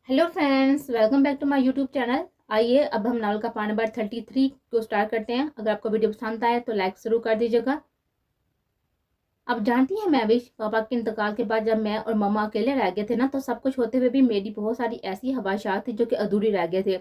Hello friends, welcome back to my YouTube channel. आइए अब हम नावल का पार्ट नंबर 33 को स्टार्ट करते हैं। अगर आपको वीडियो पसंद आए तो लाइक जरूर कर दीजिएगा। अब जानती हैं महविश, पापा के इंतकाल के बाद जब मैं और मम्मा अकेले रह गए थे ना, तो सब कुछ होते हुए भी मेरी बहुत सारी ऐसी ख्वाहिशात थी जो कि अधूरी रह गए थे।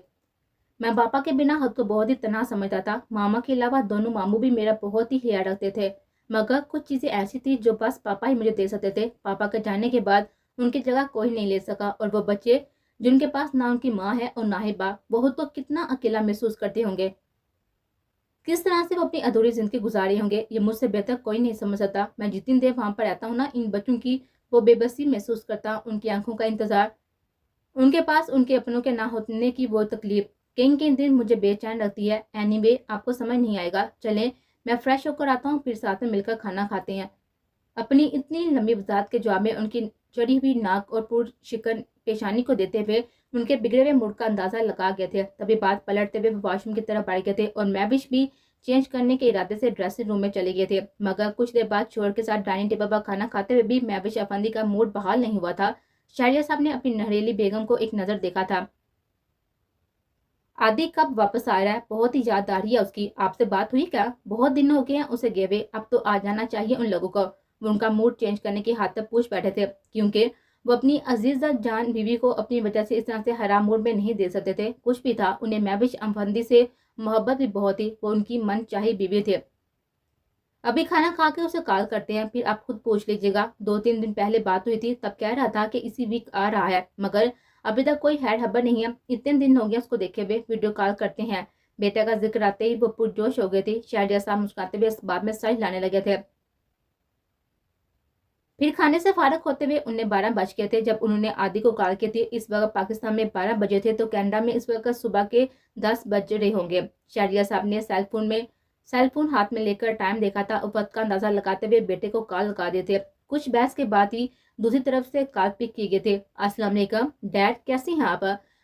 मैं पापा के बिना खुद को बहुत ही तनहा समझता था। मामा के अलावा दोनों मामू भी मेरा बहुत ही ख्याल रखते थे, मगर कुछ चीजें ऐसी थी जो बस पापा ही मुझे दे सकते थे। पापा के जाने के बाद उनकी जगह कोई नहीं ले सका, और वो बच्चे जिनके पास ना उनकी माँ है और ना ही बाप, वो तो कितना अकेला महसूस करते होंगे। किस तरह से वो अपनी अधूरी जिंदगी गुजारे होंगे, ये मुझसे बेहतर कोई नहीं समझ सकता। मैं जितनी देर वहां पर रहता हूँ ना, इन बच्चों की वो बेबसी महसूस करता, उनकी आंखों का इंतजार, उनके पास उनके अपनों के ना होने की वो तकलीफ कई कई दिन मुझे बेचैन रखती है। एनीवे, आपको समझ नहीं आएगा, चलें मैं फ्रेश होकर आता हूँ, फिर साथ में मिलकर खाना खाते हैं। अपनी इतनी लंबी वजाहत के जवाब में उनकी चढ़ी हुई नाक और पूर्ण शिकन पेशानी को देते हुए उनके बिगड़े हुए मूड का अंदाजा लगा गए थे। तभी बात पलटते हुए वॉशरूम की तरफ बढ़ गए थे और मैविश भी चेंज करने के इरादे से ड्रेसिंग रूम में चले गए थे। मगर कुछ देर बाद शोर के साथ डाइनिंग टेबल पर खाना खाते हुए भी मैविश अफंदी का मूड बहाल नहीं हुआ था। शहरिया साहब ने अपनी नहरेली बेगम को एक नजर देखा था। आदि कब वापस आ रहा है? बहुत ही याद आ रही है उसकी। आपसे बात हुई क्या? बहुत दिन हो गए हैं उसे गए हुए, अब तो आ जाना चाहिए उन लोगों को। वो उनका मूड चेंज करने की हाथ तक पूछ बैठे थे, क्योंकि वो अपनी अजीजा जान बीवी को अपनी वजह से इस तरह से हराम मूड में नहीं दे सकते थे। कुछ भी था, उन्हें महविश अमफंदी से मोहब्बत भी बहुत थी। वो उनकी मन चाही बीवी थे। अभी खाना खा के उसे कॉल करते हैं, फिर आप खुद पूछ लीजिएगा। 2-3 दिन पहले बात हुई थी, तब कह रहा था कि इसी वीक आ रहा है, मगर अभी तक कोई हैड खबर नहीं है। इतने दिन हो गए उसको देखे हुए। वीडियो कॉल करते हैं। बेटे का जिक्र आते ही वो पुरजोश हो गए थे। शहरिया साहब मुस्कुराते हुए इस बात में सच लाने लगे थे। फिर खाने से फारग होते हुए उन्हें 12 बज गए थे जब उन्होंने आदि को कॉल की थी। इस वक्त पाकिस्तान में 12 बजे थे, तो कनाडा में इस वक्त सुबह के 10 बज रहे होंगे। शहरिया साहब ने सेल फोन हाथ में लेकर टाइम देखा था और वक्त का अंदाजा लगाते हुए बेटे को कॉल लगा दिए थे। कुछ बहस के बाद ही दूसरी तरफ से कॉल पिक किए गए थे। अस्सलाम वालेकुम डैड, कैसी हैं आप?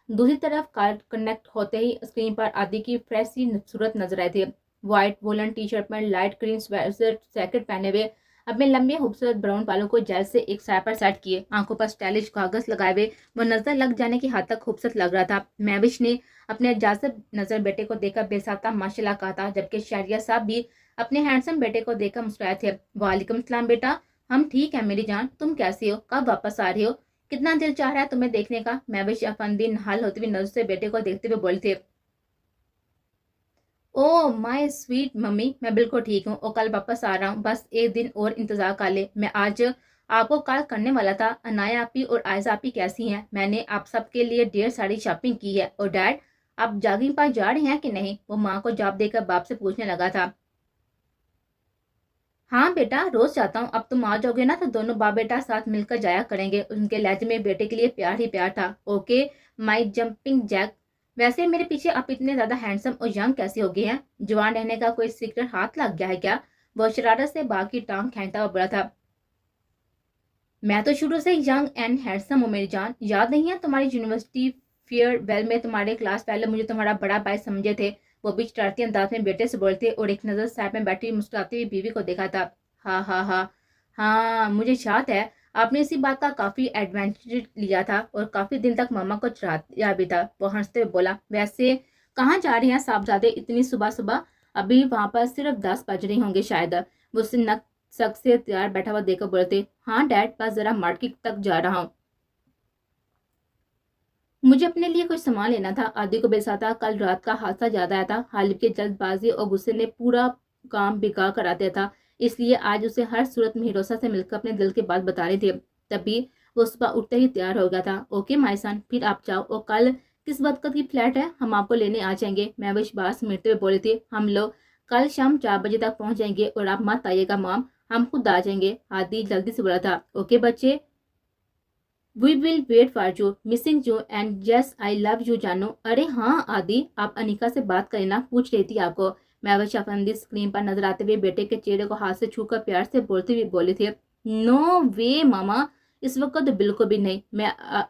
दूसरी तरफ कॉल कनेक्ट होते ही स्क्रीन पर आदि की फ्रेश सी सूरत नजर आई थी। व्हाइट वोलन टी शर्ट में लाइट ग्रीन जैकेट पहने हुए, अपने लंबे खूबसूरत ब्राउन बालों को जेल से एक साइड पर सेट किए, आंखों पर स्टाइलिश कागज लगाए हुए, वो नजर लग जाने की हद तक खूबसूरत लग रहा था। मैविश ने अपने जाज़िब नजर बेटे को देखकर बेसाता माशाल्लाह कहा था, जबकि शहरिया साहब भी अपने हैंडसम बेटे को देखकर मुस्कुराए थे। वालेकुम सलाम बेटा, हम ठीक है मेरी जान, तुम कैसी हो? कब वापस आ रही हो? कितना दिल चाह रहा है तुम्हें देखने का। मैविश अफंदी नहाल होती हुई नजर से बेटे को देखते हुए बोले थे। ओह माय स्वीट मम्मी, मैं बिल्कुल ठीक हूँ और कल वापस आ रहा हूँ। बस एक दिन और इंतजार कर ले। मैं आज आपको कॉल करने वाला था। अनाया आपी और आयजा आपी कैसी हैं? मैंने आप सबके लिए ढेर सारी शॉपिंग की है। और डैड, आप जॉगिंग पर जा रहे हैं कि नहीं? वो माँ को जवाब देकर बाप से पूछने लगा था। हाँ बेटा, रोज जाता हूँ। अब तुम आ जाओगे ना, तो दोनों बाप बेटा साथ मिलकर जाया करेंगे। उनके लहजे में बेटे के लिए प्यार ही प्यार था। ओके माई जंपिंग जैक, वैसे मेरे पीछे आप इतने ज्यादा हैंडसम और यंग कैसे हो गए हैं? जवान रहने का कोई सीक्रेट हाथ लग गया है क्या? वो शरारत से बाल की टांग खींचता हुआ बोला था। मैं तो शुरू से यंग एंड हैंडसम हूँ मेरी जान। याद नहीं है तुम्हारी यूनिवर्सिटी फेयरवेल में तुम्हारे क्लास पहले मुझे तुम्हारा बड़ा भाई समझे थे? वो भी शरारती अंदाज में बेटे से बोलते और एक नजर साइड में बैठी मुस्कुराती हुई बीवी को देखा था। हाँ हाँ हाँ, हाँ मुझे याद है। आपने इसी बात का काफी एडवांटेज लिया था और काफी दिन तक मामा को चढ़ाया भी था। वो हंसते हुए बोला। वैसे कहाँ जा रही हैं साहबजादे इतनी सुबह सुबह? अभी वहां पर सिर्फ 10 बज रही होंगे शायद। वो उससे नक सक से तैयार बैठा हुआ देखकर बोलते। हाँ डैड, बस जरा मार्केट तक जा रहा हूँ, मुझे अपने लिए कुछ सामान लेना था। आदि को बेसाता कल रात का हादसा याद आया था। हालिब की जल्दबाजी और गुस्से ने पूरा काम बिगाड़ करा दिया था, इसलिए आज उसे हर सूरत में हिरोसा से मिलकर अपने दिल की बात बता रही थी। तभी वो सुबह उठते ही तैयार हो गया था। ओके माय सन, फिर आप जाओ, और कल किस वक्त की फ्लैट है? हम आपको लेने आ जाएंगे। मैं विश्वास मिटते हुए बोली थी। हम लोग कल शाम 4 बजे तक पहुंच जाएंगे और आप मत आइएगा मॉम, हम खुद आ जाएंगे। आदि जल्दी से बोला था। ओके बच्चे, we will wait for you, missing you and yes I love you जानू। अरे हाँ आदि, आप अनिका से बात करें ना, पूछ रही थी आपको। मैं वह शफंदी स्क्रीन पर नजर आते हुए बेटे के चेहरे को हाथ से छूकर प्यार से बोलते हुए बोली थी। नो वे मामा, इस वक्त तो बिल्कुल भी नहीं।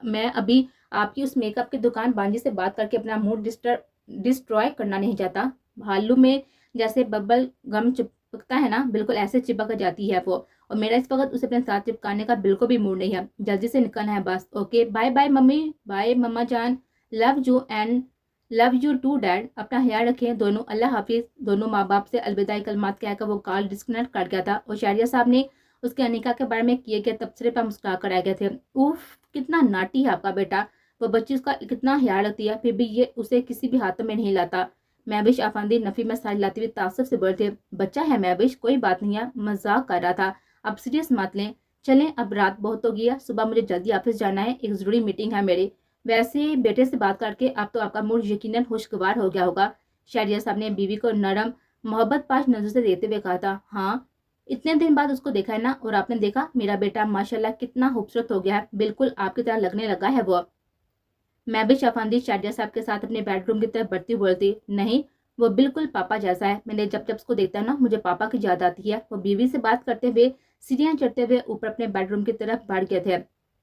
मैं अभी आपकी उस मेकअप की दुकान बांजी से बात करके अपना मूड डिस्ट्रॉय करना नहीं चाहता। भालू में जैसे बबल गम चिपकता है ना, बिल्कुल ऐसे चिपक जाती है वो। اور میرا اس وقت اسے اپنے ساتھ چپکانے کا بالکل بھی موڈ نہیں ہے. جلدی سے نکلنا ہے بس. Okay bye bye mummy, bye مما جان, love you and love you too dad. اپنا خیال رکھیں دونوں, اللہ حافظ. دونوں ماں باپ سے الوداعی کلمات کہہ کر وہ کال ڈسکنیکٹ کر گیا تھا اور شہریار صاحب نے اس کے انیکا کے بارے میں کیے گئے تبصرے پر مسکرا کر آ گئے تھے. اوف کتنا ناٹی ہے آپ کا بیٹا, وہ بچی اس کا کتنا خیال رکھتی ہے پھر بھی یہ اسے کسی بھی ہاتھ میں نہیں لاتا. مہوش افندی نفی میں ساری لاتے ہوئے تعصب سے بولے تھے. بچہ ہے مہوش, کوئی بات نہیں ہے, مذاق کر رہا تھا, اب سیریس مت لیں. چلیں اب رات بہت ہو گیا, صبح مجھے جلدی آفس جانا ہے, ایک ضروری میٹنگ ہے میری. ویسے بیٹے سے بات کر کے اب تو آپ کا موڈ یقیناً خوشگوار ہو گیا ہوگا. شہریار صاحب نے بیوی کو نرم محبت پاش نظر سے دیتے ہوئے کہا تھا. ہاں اتنے دن بعد اس کو دیکھا ہے نا, اور آپ نے دیکھا میرا بیٹا ماشاءاللہ کتنا خوبصورت ہو گیا ہے, بالکل آپ کی طرح لگنے لگا ہے وہ. مہوش افندی شہریار صاحب کے ساتھ اپنے بیڈ روم کی طرف بڑھتی بولتی. نہیں وہ بالکل پاپا جیسا ہے, میں نے جب اس کو دیکھتا نا مجھے پاپا کی یاد آتی ہے. وہ بیوی سے بات کرتے ہوئے سیڑھیاں چڑھتے ہوئے اوپر اپنے بیڈ روم کی طرف بڑھ گئے تھے.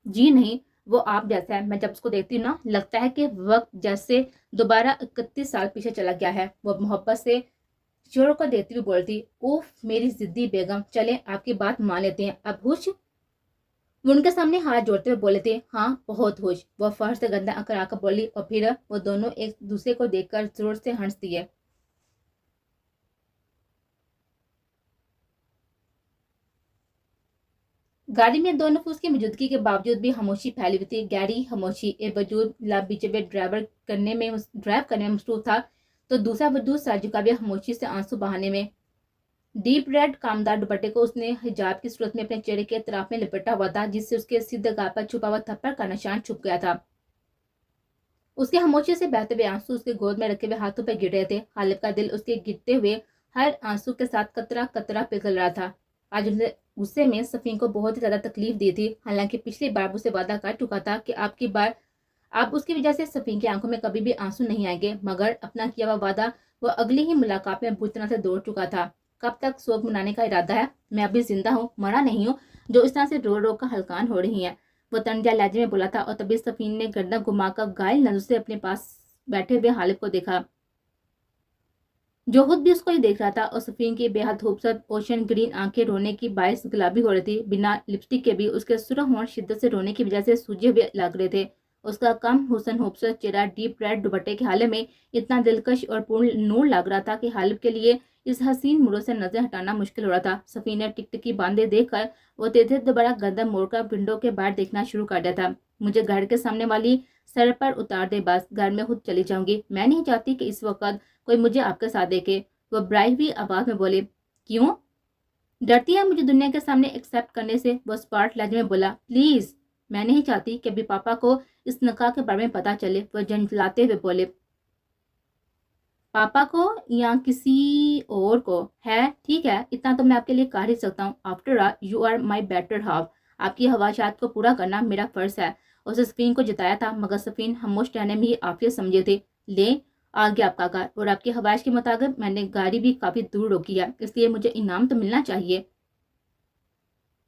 جی نہیں وہ آپ جیسا ہے, میں جب اس کو دیکھتی ہوں نا لگتا ہے کہ وقت جیسے دوبارہ 31 سال پیچھے چلا گیا ہے. وہ محبت سے شور کو دیتی ہوئی بولتی. اوف میری ضدی بیگم, چلیں آپ کی بات مان لیتے ہیں. اب خوش وہ ان کے سامنے ہاتھ جوڑتے ہوئے بولے تھے. ہاں بہت خوش. وہ فرش سے گندا اکر آ کر بولی اور پھر وہ دونوں ایک دوسرے کو دیکھ کر زور سے ہنس دیے. گاڑی میں دو نفوس کی موجودگی کے باوجود بھی خاموشی پھیلی ہوئی تھی. گہری خاموشی. ایک وجود لب بیچے ڈرائیو کرنے میں مصروف تھا تو دوسرا وجود سر جھکا ہوئے خاموشی سے آنسو بہانے میں. ڈیپ ریڈ کامدار دوپٹے کو اس نے حجاب کی صورت میں اپنے چہرے کے اطراف میں لپٹا ہوا تھا, جس سے اس کے سیدھے گال پر چھپا ہوا تھپڑ کا نشان چھپ گیا تھا. اس کے خاموشی سے بہتے ہوئے آنسو اس کے گود میں رکھے ہوئے ہاتھوں پہ گر رہے تھے. غالب کا دل اس کے گرتے ہوئے ہر آنسو کے ساتھ قطرہ قطرہ پگھل رہا تھا. آج اس نے غصے میں صفین کو بہت ہی زیادہ تکلیف دی تھی, حالانکہ پچھلی بار اسے وعدہ کر چکا تھا کہ آپ اس کی وجہ سے صفین کی آنکھوں میں کبھی بھی آنسو نہیں آئیں گے, مگر اپنا کیا ہوا وعدہ وہ اگلی ہی ملاقات میں بری طرح سے دوڑ چکا تھا. کب تک سوگ منانے کا ارادہ ہے؟ میں ابھی زندہ ہوں, مرا نہیں ہوں جو اس طرح سے رو رو کر ہلکان ہو رہی ہیں, وہ تنجا لہجے میں بولا تھا. اور تبھی صفین نے گردن گھما کر گائل نظر سے اپنے پاس بیٹھے ہوئے غالب کو دیکھا, جو خود بھی اس کو ہی دیکھ رہا تھا. اور صفین کی بے حد خوبصورت اوشن گرین آنکھیں رونے کی باعث گلابی ہو رہی تھی. بنا لپسٹک کے بھی اس کے سرخ ہونٹ شدت سے رونے کی وجہ سے سوجے ہوئے لگ رہے تھے. اس کا کم حسن خوبصورت چہرہ ڈیپ ریڈ دوپٹے کے حالے میں اتنا دلکش اور پورن نور لگ رہا تھا کہ غالب کے لیے اس حسین موڑوں سے نظر ہٹانا مشکل ہو رہا تھا. صفین نے ٹکٹکی باندھے دیکھ کر وہ تیزی سے دوبارہ گردن موڑ کر ونڈو کے باہر دیکھنا شروع کر دیا تھا. مجھے گھر کے سامنے والی سر پر اتار دے بس, گھر میں خود چلی جاؤں گی. میں نہیں چاہتی کہ اس وقت کوئی مجھے آپ کے ساتھ دیکھے. وہ برائی ہوئی آواز میں بولے. کیوں ڈرتی ہے مجھے دنیا کے سامنے ایکسپٹ کرنے سے؟ وہ اسپارٹ لہجے میں بولا. پلیز میں نہیں چاہتی کہ ابھی پاپا کو اس نکاح کے بارے میں پتا چلے. وہ جھنجھلاتے ہوئے بولے. پاپا کو یا کسی اور کو ہے ٹھیک ہے, اتنا تو میں آپ کے لیے کر ہی سکتا ہوں. After all you are my better half. آپ کی خواہشات کو پورا کرنا میرا فرض ہے. اسے صفین کو جتایا تھا, مگر صفین خاموش رہنے میں ہی عافیت سمجھے تھے. لیں آ گیا آپ کا گھر, اور آپ کی خواہش کے مطابق میں نے گاڑی بھی کافی دور روکی ہے, اس لیے مجھے انعام تو ملنا چاہیے.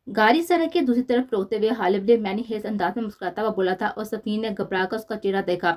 گاڑی سڑک کے دوسری طرف روکتے ہوئے غالب نے معنی خیز انداز میں مسکراتا ہوا بولا تھا, اور صفین نے گھبرا کر اس کا چہرہ دیکھا.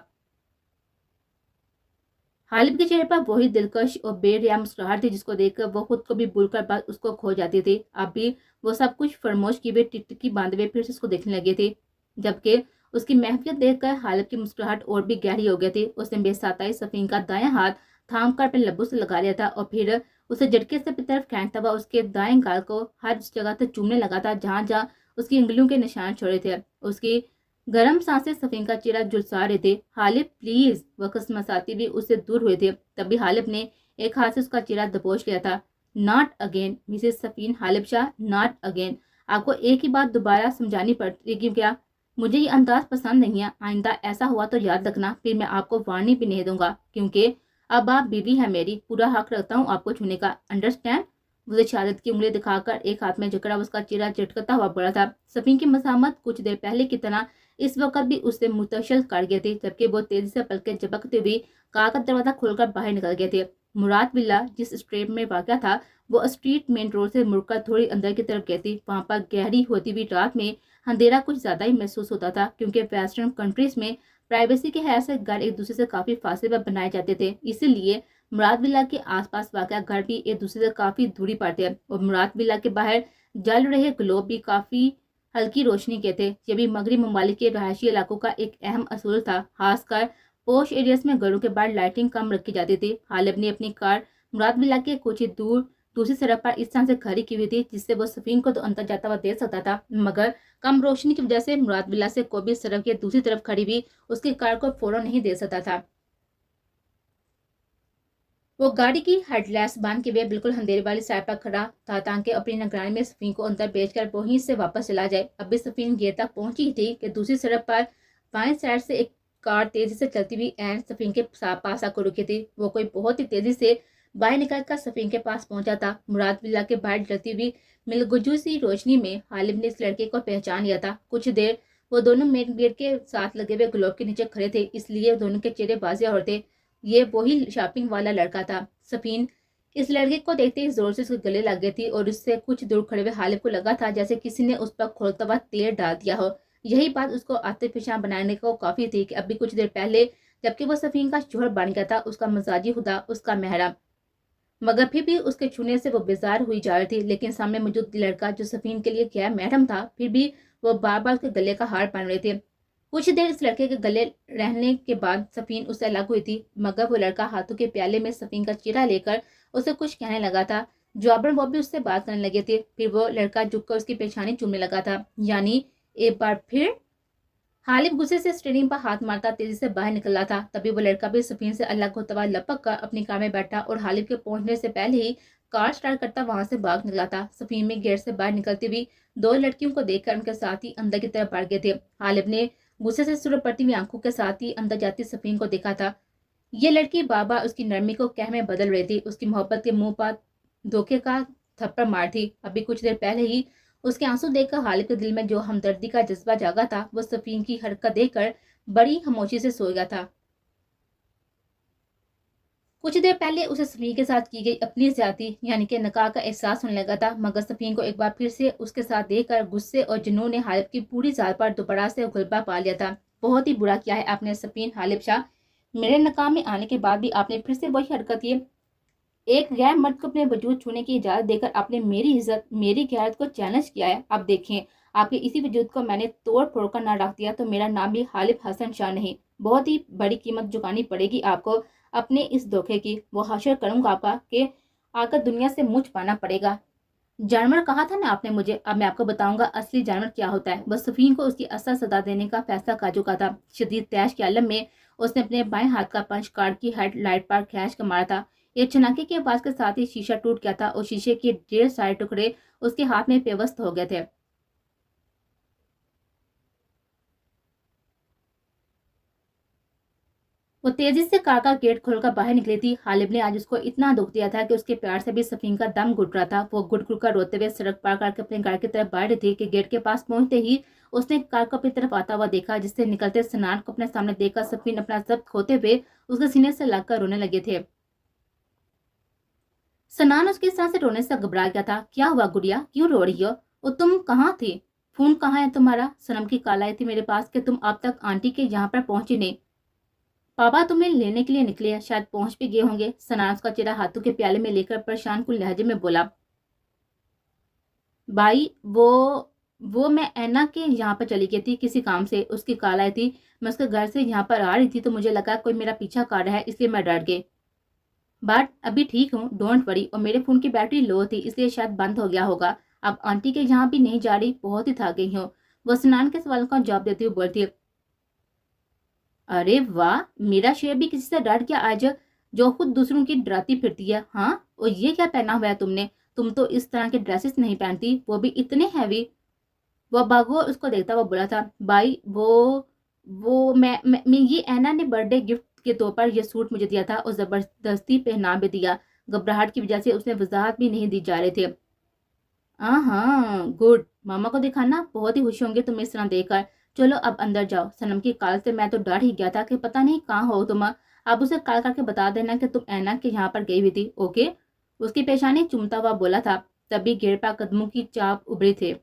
غالب کے چہرے پر وہی دلکش اور بے ریا مسکراہٹ تھی جس کو دیکھ کر وہ خود کو بھی بھول کر بعد اس کو کھو جاتی تھی. اب بھی وہ سب کچھ فراموش کیے ہوئے ٹکٹکی باندھے ہوئے پھر سے اس کو دیکھنے لگے تھے, جبکہ اس کی محفیت دیکھ کر غالب کی مسکراہٹ اور بھی گہری ہو گئی تھی. اس نے بے ساتائی صفین کا دایاں ہاتھ تھام کر اپنے لبوں سے لگا لیا تھا, اور پھر اسے جھٹکے سے اپنی طرف کھینچتا ہوا اس کے دائیں گال کو ہر اس جگہ سے چومنے لگا تھا جہاں جہاں اس کی انگلیوں کے نشان چھوڑے تھے. اس کی گرم سانسیں صفین کا چہرہ جھلسا رہے تھے. غالب پلیز, وہ کسمساتی بھی اس سے دور ہوئے تھے. تبھی غالب نے ایک ہاتھ سے اس کا چہرہ دبوچ لیا تھا. Not again Mrs Siffin Ghalib Shah, not again. آپ کو ایک ہی بات دوبارہ سمجھانی پڑتی ہے کیا؟ مجھے یہ انداز پسند نہیں ہے. آئندہ ایسا ہوا تو یاد رکھنا, پھر میں آپ کو وارننگ بھی نہیں دوں گا, کیونکہ اب آپ بیوی ہے میری. پورا حق رکھتا ہوں آپ کو چھونے کا, انڈرسٹینڈ؟ اسے شہادت کی انگلی دکھا کر ایک ہاتھ میں جکڑا اس کا چہرہ چٹکتا ہوا بڑا تھا. صفین کی مسامت کچھ دیر پہلے کی طرح اس وقت بھی اس سے متشل کر گئے تھے, جبکہ وہ تیزی سے پلکیں جھپکتے ہوئے کار کا دروازہ کھول کر باہر نکل گئے تھے. مراد ولا جس اسٹریٹ میں واقع تھا وہ اسٹریٹ مین روڈ سے مڑ کر تھوڑی اندر کی طرف گئی تھی. وہاں پر گہری ہوتی ہوئی رات میں اندھیرا کچھ زیادہ ہی محسوس ہوتا تھا, کیونکہ ویسٹرن کنٹریز میں پرائیویسی کے حیث سے گھر ایک دوسرے سے کافی فاصلے پر بنائے جاتے تھے. اسی لیے مراد ولا کے آس پاس واقع گھر بھی ایک دوسرے سے کافی دوری پر تھے, اور مراد ولا کے باہر जल रहे ग्लोब भी काफी हल्की रोशनी के थे। ये भी मगरबी ममालिक के रहायशी इलाकों का एक अहम असूल था। खासकर पोश एरियाज में घरों के बाहर लाइटिंग कम रखी जाती थी। हालिब ने अपनी कार मुराद विला के कुछ ही दूर दूसरी सड़क पर इस तरह से खड़ी की हुई थी जिससे वो सफीन को तो अंदर जाता हुआ देख सकता था, मगर कम रोशनी की वजह से मुराद विला से कोई भी सड़क के दूसरी तरफ खड़ी हुई उसकी कार को फौरन नहीं देख सकता था। वो गाड़ी की हेडलाइट्स बंद किए हुए बिल्कुल अंधेरे वाली साइड पर खड़ा था ताकि अपनी निगरानी में सफीन को अंदर भेजकर वहीं से वापस चला जाए। अभी सफीन गेट तक पहुंची थी कि दूसरी सड़क पर बाएं साइड से एक कार तेजी से चलती हुई एंड सफीन के पास आकर रुकी थी। वो कोई बहुत ही तेजी से बाहर निकलकर सफीन के पास पहुंचा था। मुराद विला के बाहर जलती हुई मिलगुजू सी रोशनी में हालिब ने इस लड़के को पहचान लिया था। कुछ देर वो दोनों मेन गेट के साथ लगे हुए ग्लोब के नीचे खड़े थे, इसलिए दोनों के चेहरे वाज़ेह हो थे। ये वही शॉपिंग वाला लड़का था। सफीन इस लड़के को देखते ही जोर से उसके गले लग गई थी और उससे कुछ दूर खड़े हुए हालिब को लगा था जैसे किसी ने उस पर खोलता हुआ तेल डाल दिया हो। यही बात उसको आतिफ पेशान बनाने को काफी थी कि अभी कुछ देर पहले जबकि वो सफीन का शोहर बन गया था, उसका मजाजी खुदा, उसका महरम, मगर फिर भी उसके छूने से वो बेजार हुई जा रही थी। लेकिन सामने मौजूद लड़का जो सफीन के लिए गैर महरम था, फिर भी वो बार बार उसके गले का हार पहन रहे थे। कुछ देर इस लड़के के गले रहने के बाद सफीन उससे अलग हुई थी, मगर वो लड़का हाथों के प्याले में सफीन का चेहरा लेकर उसे कुछ कहने लगा था। जवाबन वो भी उससे बात करने लगे थे। फिर वो लड़का झुककर उसकी पेशानी चूमने लगा था। यानी एक बार फिर हालिब गुस्से से स्टीयरिंग पर हाथ मारता तेजी से बाहर निकला था। तभी वो लड़का भी सफीन से अलग होता हुआ लपक कर अपनी कार में बैठा और हालिब के पहुंचने से पहले ही कार स्टार्ट करता वहां से भाग निकला था। सफीन में गेट से बाहर निकलती हुई दो लड़कियों को देखकर उनके साथ ही अंदर की तरफ बढ़ गए थे। हालिब ने गुस्से से सुर पड़ती हुई आंखों के साथ ही अंदर जाती सफीन को देखा था। ये लड़की बार बार उसकी नरमी को कह में बदल रही थी। उसकी मोहब्बत के मुंह पर धोखे का थप्पड़ मार थी। अभी कुछ देर पहले ही उसके आंसू देखकर हालिब के दिल में जो हमदर्दी का जज्बा जागा था, वो सफीन की हरकत देखकर बड़ी खामोशी से सो गया था। कुछ देर पहले उसे सफीन के साथ की गई अपनी ज्यादती यानी कि नकाह का एहसास होने लगा था, मगर सफीन को एक बार फिर से उसके साथ देखकर गुस्से और जुनून ने हालिब की पूरी जात पर दोबारा से गुलबा पा लिया था। बहुत ही बुरा किया है आपने सफीन हालिब शाह, मेरे नकाह में आने के बाद भी आपने फिर से वही हरकत की। एक गैर मर्द को अपने वजूद छूने की इजाजत देकर आपने मेरी इज्जत, मेरी गैरत को चैलेंज किया है। अब देखें, आपके इसी वजूद को मैंने तोड़ फोड़ कर ना रख दिया तो मेरा नाम भी हालिब हसन शाह नहीं। बहुत ही बड़ी कीमत चुकानी पड़ेगी आपको अपने इस धोखे की। वो हशर करूंगा आपका कि आकर दुनिया से मुझ पाना पड़ेगा। जानवर कहा था ना आपने मुझे, अब मैं आपको बताऊंगा असली जानवर क्या होता है। बस सफीन को उसकी असल सजा देने का फैसला कर चुका था। शदीद तैश के आलम में उसने अपने बाएं हाथ का पंच कार की हेडलाइट पर खींच कर मारा था। एक चनाके की आवाज के साथ ही शीशा टूट गया था और शीशे के ढेर सारे टुकड़े उसके हाथ में पेवस्त हो गए थे। वो तेजी से कार का गेट खोलकर बाहर निकली थी। हालिब ने आज उसको इतना दुख दिया था कि उसके प्यार से भी सफीन का दम घुट रहा था। वो घुट घुट कर रोते हुए सड़क पार करके अपने घर की तरफ बढ़ रही थी कि गेट के पास पहुंचते ही उसने कार को अपनी तरफ आता हुआ देखा, जिससे निकलते सनान को अपने सामने देखकर सफीन अपना जब्त खोते हुए उसके सीने से लगकर रोने लगे थे। सनान उसकी इस तरह से रोने से घबरा गया था। क्या हुआ गुड़िया, क्यों रो रही हो? और तुम कहाँ थी? फोन कहाँ है तुम्हारा? सनम की कॉल आई थी मेरे पास कि तुम अब तक आंटी के यहाँ पर पहुंची नहीं। पापा तुम्हें लेने के लिए निकले हैं, शायद पहुंच भी गए होंगे। सनान उसका चेहरा हाथों के प्याले में लेकर परेशान कुल लहजे में बोला। भाई वो मैं ऐना के यहाँ पर चली गई थी किसी काम से, उसकी कॉल आई थी। मैं उसके घर से यहाँ पर आ रही थी तो मुझे लगा कोई मेरा पीछा कर रहा है, इसलिए मैं डर गई। बट अभी ठीक हूँ, डोंट वरी। और मेरे फोन की बैटरी लो थी इसलिए शायद बंद हो गया होगा। अब आंटी के यहाँ भी नहीं जा रही, बहुत ही थक गई हूँ। वो सनान के सवाल का जवाब देती हुई बोलती। अरे वाह, मेरा शेर भी किसी से डर गया आज, जो खुद दूसरों की डराती फिरती है। हाँ, और ये क्या पहना हुआ है तुमने? तुम तो इस तरह के ड्रेसेस नहीं पहनती, वो भी इतने हैवी। वो भागो उसको देखता हुआ बोला था। भाई वो मैं ये ऐना ने बर्थडे गिफ्ट के तौर पर यह सूट मुझे दिया था और जबरदस्ती पहना भी दिया। घबराहट की वजह से उसने वजाहत भी नहीं दी जा रहे थे। हाँ गुड, मामा को दिखाना, बहुत ही खुश होंगे तुम्हें इस तरह देखकर। चलो अब अंदर जाओ। सनम की कॉल से मैं तो डर ही गया था कि पता नहीं कहाँ हो तुम। अब उसे कॉल करके बता देना कि तुम ऐना के यहाँ पर गई हुई थी, ओके? उसकी पेशानी चुमता हुआ बोला था। तभी गेट पर कदमों की चाप उभरी थे।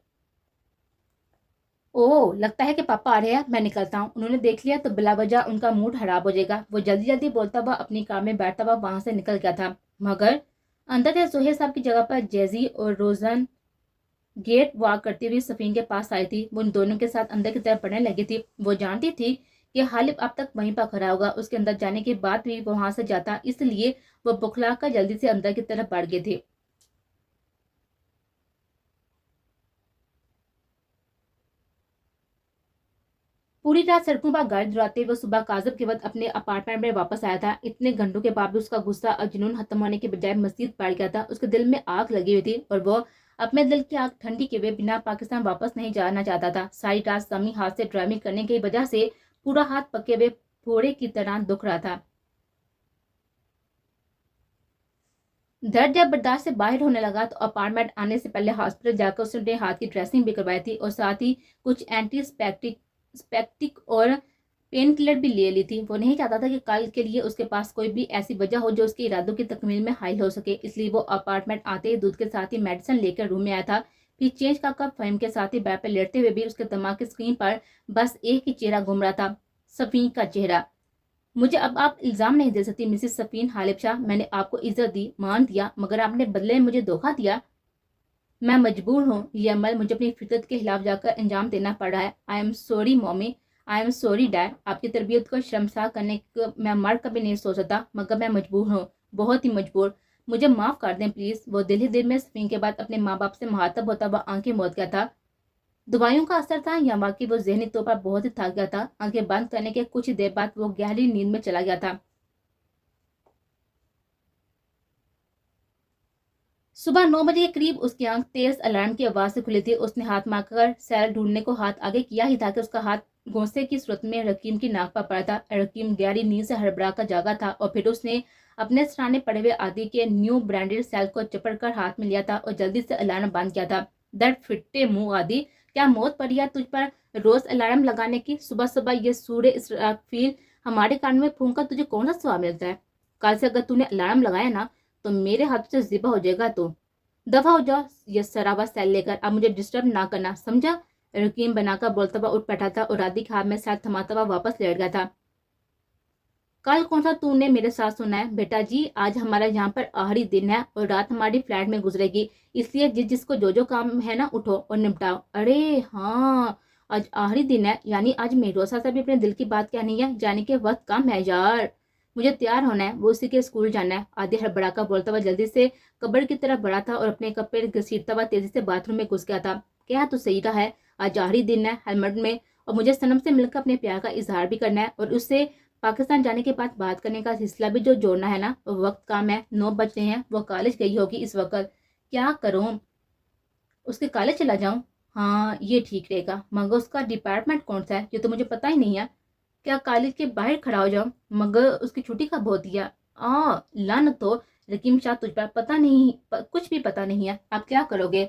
ओह, लगता है कि पापा आ रहे हैं, मैं निकलता हूँ। उन्होंने देख लिया तो बिला वजह उनका मूड खराब हो जाएगा। वो जल्दी जल्दी बोलता हुआ अपनी कार में बैठता हुआ वहां से निकल गया था। मगर अंदर से सोहेल साहब की जगह पर जेजी और रोजन गेट वॉक करती हुई सफीन के पास आई थी। वो उन दोनों के साथ अंदर की तरफ बढ़ने लगी थी। वो जानती थी कि हालिब अब तक वहीं पर खड़ा होगा। उसके अंदर जाने के बाद भी वो वहां से जाता, इसलिए वो बुखला कर जल्दी से अंदर की तरफ बढ़ गए थे। पूरी रात सड़कों पर गाड़ी दौड़ाते वो सुबह काजब के वक्त अपने अपार्टमेंट में वापस आया था। इतने घंटों के बाद भी उसका गुस्सा और जुनून खत्म होने के बजाय मजीद बढ़ गया था। उसके दिल में आग लगी हुई थी और वो अपने दिल की आग ठंडी के हुए बिना पाकिस्तान वापस नहीं जाना चाहता था। सारी रात समी हाथ से ड्राइविंग करने की वजह से पूरा हाथ पके हुए फोड़े की तरह दुख रहा था। दर्द जब बर्दाश्त से बाहर होने लगा तो अपार्टमेंट आने से पहले हॉस्पिटल जाकर उसने अपने हाथ की ड्रेसिंग भी करवाई थी और साथ ही कुछ स्पेक्टिक और पेन किलर भी ले ली थी। वो नहीं चाहता था कि कल के लिए उसके पास कोई भी ऐसी वजह हो जो उसके इरादों की तकमील में हाइल हो सके, इसलिए वो अपार्टमेंट आते ही दूध के साथ ही मेडिसिन लेकर रूम में आया था। फिर चेंज का कप फहीम के साथ ही बेड पर लेटते हुए भी उसके दिमाग की स्क्रीन पर बस एक ही चेहरा घूम रहा था, सफीन का चेहरा। मुझे अब आप इल्जाम नहीं दे सकती मिसेस सफीन हालिब शाह। मैंने आपको इज्जत दी, मान दिया, मगर आपने बदले में मुझे धोखा दिया। मैं मजबूर हूँ, ये अमल मुझे अपनी फितरत के खिलाफ जाकर अंजाम देना पड़ रहा है। I am sorry mommy, I am sorry dad. आपकी तरबियत को शर्मसार करने को मैं मर कभी नहीं सोच सकता, मगर मैं मजबूर हूँ, बहुत ही मजबूर। मुझे माफ़ कर दें प्लीज़। वो दिल ही दिल में सफीन के बाद अपने माँ बाप से मुहातब होता हुआ आंखें मूंद गया था। दवाइयों का असर था या वाकई वो जहनी तौर पर बहुत ही थक गया था। आंखें बंद करने के कुछ ही देर बाद वो गहरी नींद में चला गया था। सुबह 9 बजे के करीब उसकी आंख तेज अलार्म की आवाज से खुली थी। उसने हाथ मारकर सैल ढूंढने को हाथ आगे किया ही था कि उसका हाथ घोंसे की सूरत में रकीम की नाक पर पड़ा था। रकीम गहरी नींद से हड़बड़ा कर जागा था और फिर उसने अपने सराहने पड़े हुए आदि के न्यू ब्रांडेड सैल को चपड़ कर हाथ में लिया था और जल्दी से अलार्म बंद किया था। दर्द फिट्टे मुंह आदि, क्या मौत पड़ी है तुझ पर रोज अलार्म लगाने की? सुबह सुबह ये सूर्य इसराफील हमारे कान में फूंक कर तुझे कौन सा स्वाब मिलता है? कल से अगर तूने अलार्म लगाया ना तो मेरे हाथ से जिबा हो जाएगा। तो दफा हो जाओ ये सरावा सैल लेकर, अब मुझे डिस्टर्ब ना करना, समझा? रकीम बनाकर बोलता हुआ उठ बैठा था और राधी के हाथ में सैल थमाता हुआ वापस लेट गया था। कल कौन सा तूने मेरे साथ सुना है? बेटा जी, आज हमारा यहाँ पर आखिरी दिन है और रात हमारी फ्लैट में गुजरेगी, इसलिए जिसको जो जो काम है ना उठो और निपटाओ। अरे हाँ, आज आखिरी दिन है, यानी आज मेरोसा से भी अपने दिल की बात कहनी है। जाने के वक्त कम है यार, मुझे तैयार होना है, वो उसी के स्कूल जाना है। आदि हड़बड़ा कर बोलता हुआ जल्दी से कब्र की तरफ बढ़ा था और अपने कपड़े घसीटता हुआ तेजी से बाथरूम में घुस गया था। क्या तो सही रहा है, आज आखिरी दिन है हेलमेट में और मुझे सनम से मिलकर अपने प्यार का इजहार भी करना है और उससे पाकिस्तान जाने के बाद बात करने का सिलसिला भी जो जोड़ना है ना। वो वक्त काम है, 9 बज रहे हैं, वो कॉलेज गई होगी इस वक्त। क्या करूं, उसके कॉलेज चला जाऊं? हाँ ये ठीक रहेगा, मगर उसका डिपार्टमेंट कौन सा है ये तो मुझे पता ही नहीं है। क्या कॉलेज के बाहर खड़ा हो जाऊं? मगर उसकी छुट्टी कब होती है? लन तो रकीम शाह, तुझ पर पता नहीं कुछ भी पता नहीं है, आप क्या करोगे?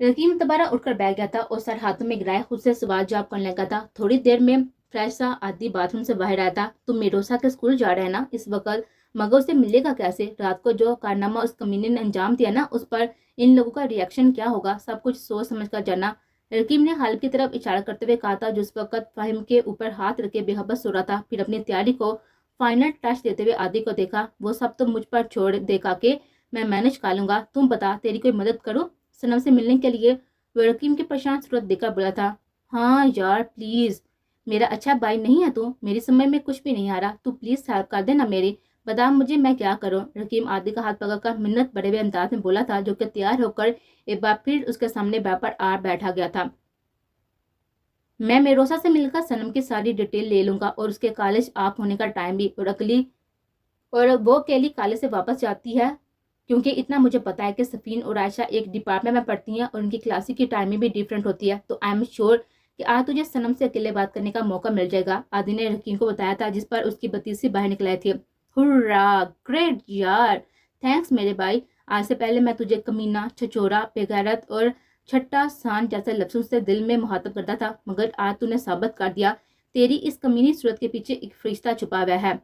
रकीम दोबारा उठकर बैठ गया था और सर हाथों में गिराए खुद से सवाल जवाब करने लगा था। थोड़ी देर में फ्रेश सा आदि बाथरूम से बाहर आया था। तुम मेरोसा के स्कूल जा रहे हैं ना इस वक्त, मगर उसे मिलेगा कैसे? रात को जो कारनामा उस कमीने ने अंजाम दिया ना, उस पर इन लोगों का रिएक्शन क्या होगा, सब कुछ सोच समझ कर जाना। रकीम ने हाल की तरफ इशारा करते हुए कहा था, जिस वक्त फाहिम के ऊपर हाथ रखे बेहबस सो रहा था। फिर अपनी तैयारी को फाइनल टच देते हुए आदि को देखा। वो सब तो मुझ पर छोड़ देखा के मैं मैनेज कर लूंगा, तुम बता तेरी कोई मदद करूँ? सनम से मिलने के लिए वो रकीम की परेशान सूरत देखकर बोला था। हाँ यार प्लीज, मेरा अच्छा भाई नहीं है तू? मेरी समझ में कुछ भी नहीं आ रहा, तू प्लीज हेल्प कर देना मेरी, बता मुझे मैं क्या करूं? रकीम आदि का हाथ पकड़कर मिन्नत बड़े हुए अंदाज में बोला था, जो कि तैयार होकर एक बार फिर उसके सामने पर आ बैठा गया था। मैं मेरोसा से मिलकर सनम की सारी डिटेल ले लूंगा और उसके कॉलेज आप होने का टाइम भी, और वो केली कॉलेज से वापस जाती है, क्योंकि इतना मुझे पता है कि सफीन और आयशा एक डिपार्टमेंट में पढ़ती हैं और उनकी क्लासेस की टाइमिंग भी डिफरेंट होती है। तो आई एम श्योर कि आज तुझे सनम से अकेले बात करने का मौका मिल जाएगा, आदि ने रकीम को बताया था, जिस पर उसकी बत्तीसी बाहर निकल आई थी। हुर्रा, ग्रेट यार, थैंक्स मेरे भाई। आज से पहले मैं तुझे कमीना, छचोरा, बेगैरत और छट्टा सान जैसे लफ्जों से दिल में मुहातब करता था, मगर आज तूने साबित कर दिया तेरी इस कमीनी सूरत के पीछे एक फरिश्ता छुपा हुआ है।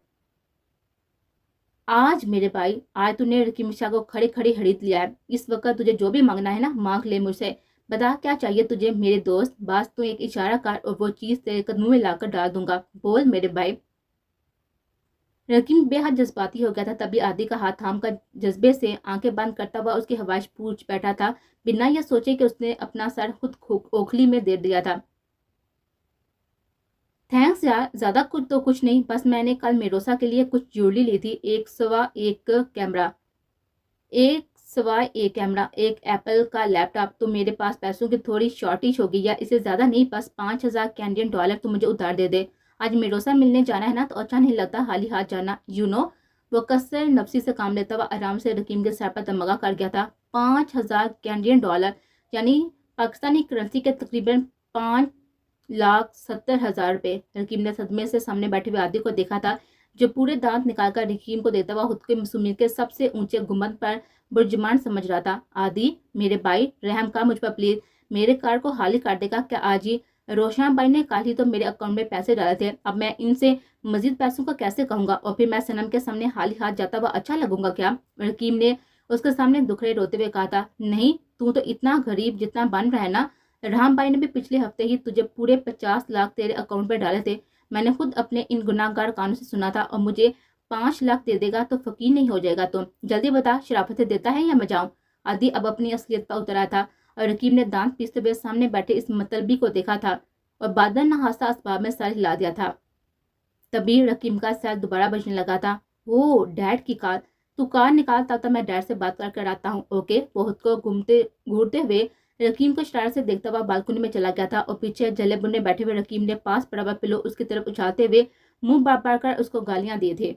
आज मेरे भाई, आज तूने रकीम शाह को खड़े खड़े खरीद लिया है। इस वक्त तुझे जो भी मांगना है ना मांग ले मुझसे, बता क्या चाहिए तुझे मेरे दोस्त, बस तू एक इशारा कर और वो चीज तेरे कदमों में लाकर डाल दूंगा, बोल मेरे भाई। रकीम बेहद जज्बाती हो गया था। तभी आदि का हाथ थाम कर जज्बे से आंखें बंद करता हुआ उसकी हवाश पूछ बैठा था, बिना यह सोचे कि उसने अपना सर खुद ओखली में दे दिया था। थैंक्स यार, ज्यादा कुछ नहीं, बस मैंने कल मेरोसा के लिए कुछ ज्वेलरी ली थी। एक सवा एक कैमरा, एक एप्पल का लैपटॉप। तो मेरे पास पैसों की थोड़ी शॉर्टेज होगी, या इससे ज्यादा नहीं, बस 5,000 कैनेडियन डॉलर तो मुझे उधार दे दे। आज मेरोसा मिलने जाना है ना, तो अच्छा नहीं लगता खाली हाथ जाना, वो कसर नफसी से काम लेता हुआ आराम से रकीम के सर पर दमगा कर गया था। 5,000 कैनेडियन डॉलर यानी पाकिस्तानी करेंसी के तकरीबन 5,70,000 रुपए। रकीम ने सदमे से सामने बैठे हुए आदि को देखा था, जो पूरे दांत निकालकर रकीम को देता हुआ खुद के मसूमियत के सबसे ऊंचे गुंबद पर बुर्जुमान समझ रहा था। आदि, मेरे भाई, रहम का मुझ पर प्लीज, मेरे कार को खाली कर देगा क्या आज ही? रोशन भाई ने कल ही तो मेरे अकाउंट में पैसे डाले थे, अब मैं इनसे मजीद पैसों का कैसे कहूंगा? और फिर मैं सनम के सामने खाली हाथ जाता हुआ अच्छा लगूंगा क्या? रकीम ने उसके सामने दुखड़े रोते हुए कहा था। नहीं, तू तो इतना गरीब जितना बन रहा है ना। राम भाई ने भी पिछले हफ्ते ही तुझे पूरे 50 लाख तेरे अकाउंट में डाले थे। मैंने खुद अपने इन गुनाहगार कानों से सुना था, और मुझे 5 लाख दे देगा तो फकीर नहीं हो जाएगा। तो जल्दी बता, शराफतें देता है या मैं जाऊं? आदि अब अपनी असलियत पर उतरा था, और रकीब ने दांत पीसते हुए सामने बैठे इस मतलबी को देखा था और बादल नहासा असबाब में सर हिला दिया था। तभी रकीम का सर दोबारा बजने लगा था। ओ डैड की कार, तू कार निकालता तो मैं डैड से बात कर आता हूँ, ओके? वो खुद को घूरते हुए रकीम को शरारत से देखता हुआ बालकनी में चला गया था, और पीछे जले बुने बैठे हुए रकीम ने पास पड़ा हुआ पिलो उसकी तरफ उछालते हुए मुंह बार बार कर उसको गालियां दिए थे।